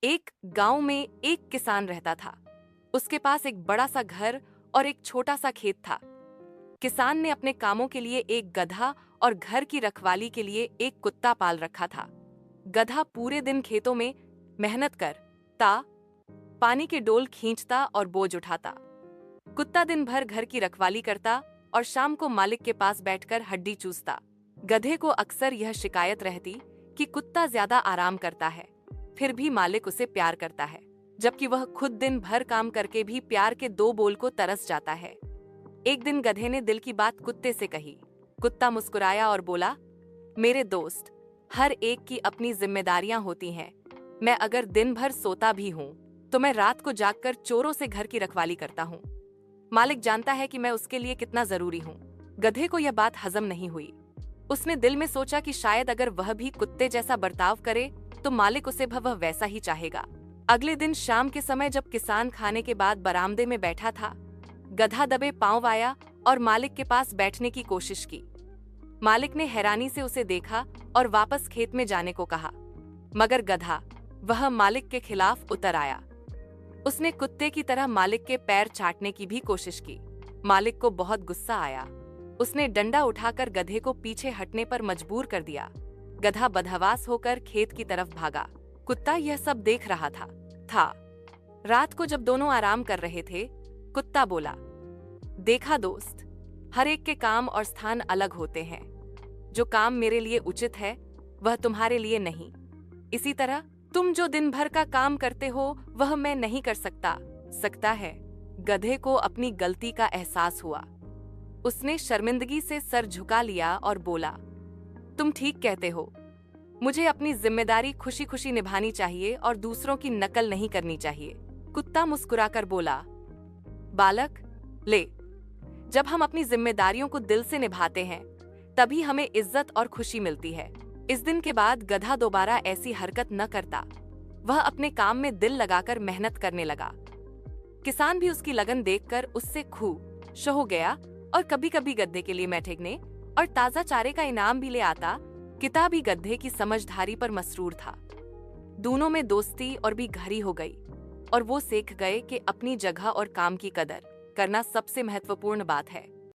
एक गांव में एक किसान रहता था। उसके पास एक बड़ा सा घर और एक छोटा सा खेत था। किसान ने अपने कामों के लिए एक गधा और घर की रखवाली के लिए एक कुत्ता पाल रखा था। गधा पूरे दिन खेतों में मेहनत करता, पानी के डोल खींचता और बोझ उठाता। कुत्ता दिन भर घर की रखवाली करता और शाम को मालिक के पास बैठकर हड्डी चूसता। गधे को अक्सर यह शिकायत रहती कि कुत्ता ज्यादा आराम करता है, फिर भी मालिक उसे प्यार करता है, जबकि वह खुद दिन भर काम करके भी प्यार के दो बोल को तरस जाता है। एक दिन गधे ने दिल की बात कुत्ते से कही। कुत्ता मुस्कुराया और बोला, मेरे दोस्त, हर एक की अपनी जिम्मेदारियां होती हैं। मैं अगर दिन भर सोता भी हूँ तो मैं रात को जागकर चोरों से घर की रखवाली करता हूँ। मालिक जानता है कि मैं उसके लिए कितना जरूरी हूँ। गधे को यह बात हजम नहीं हुई। उसने दिल में सोचा कि शायद अगर वह भी कुत्ते जैसा बर्ताव करे तो मालिक उसे वह वैसा ही चाहेगा। अगले दिन शाम के समय जब किसान खाने के बाद बरामदे में बैठा था, गधा दबे पांव आया और मालिक के पास बैठने की कोशिश की। मालिक ने हैरानी से उसे देखा और वापस खेत में जाने को कहा, मगर गधा वह मालिक के खिलाफ उतर आया। उसने कुत्ते की तरह मालिक के पैर चाटने की भी कोशिश की। मालिक को बहुत गुस्सा आया। उसने डंडा उठाकर गधे को पीछे हटने पर मजबूर कर दिया। गधा बदहवास होकर खेत की तरफ भागा। कुत्ता यह सब देख रहा था। रात को जब दोनों आराम कर रहे थे, कुत्ता बोला, देखा दोस्त, हर एक के काम और स्थान अलग होते हैं। जो काम मेरे लिए उचित है वह तुम्हारे लिए नहीं। इसी तरह तुम जो दिन भर का काम करते हो वह मैं नहीं कर सकता है। गधे को अपनी गलती का एहसास हुआ। उसने शर्मिंदगी से सर झुका लिया और बोला, तुम ठीक कहते हो। मुझे अपनी जिम्मेदारी खुशी खुशी निभानी चाहिए और दूसरों की नकल नहीं करनी चाहिए। कुत्ता मुस्कुराकर बोला, बालक, ले, जब हम अपनी जिम्मेदारियों को दिल से निभाते हैं तभी हमें इज्जत और खुशी मिलती है। इस दिन के बाद गधा दोबारा ऐसी हरकत न करता। वह अपने काम में दिल लगाकर मेहनत करने लगा। किसान भी उसकी लगन देखकर उससे खुश हो गया और कभी कभी गधे के लिए मैठेगने और ताजा चारे का इनाम भी ले आता। किताब भी गधे की समझदारी पर मसरूर था। दोनों में दोस्ती और भी गहरी हो गई और वो सीख गए कि अपनी जगह और काम की कदर करना सबसे महत्वपूर्ण बात है।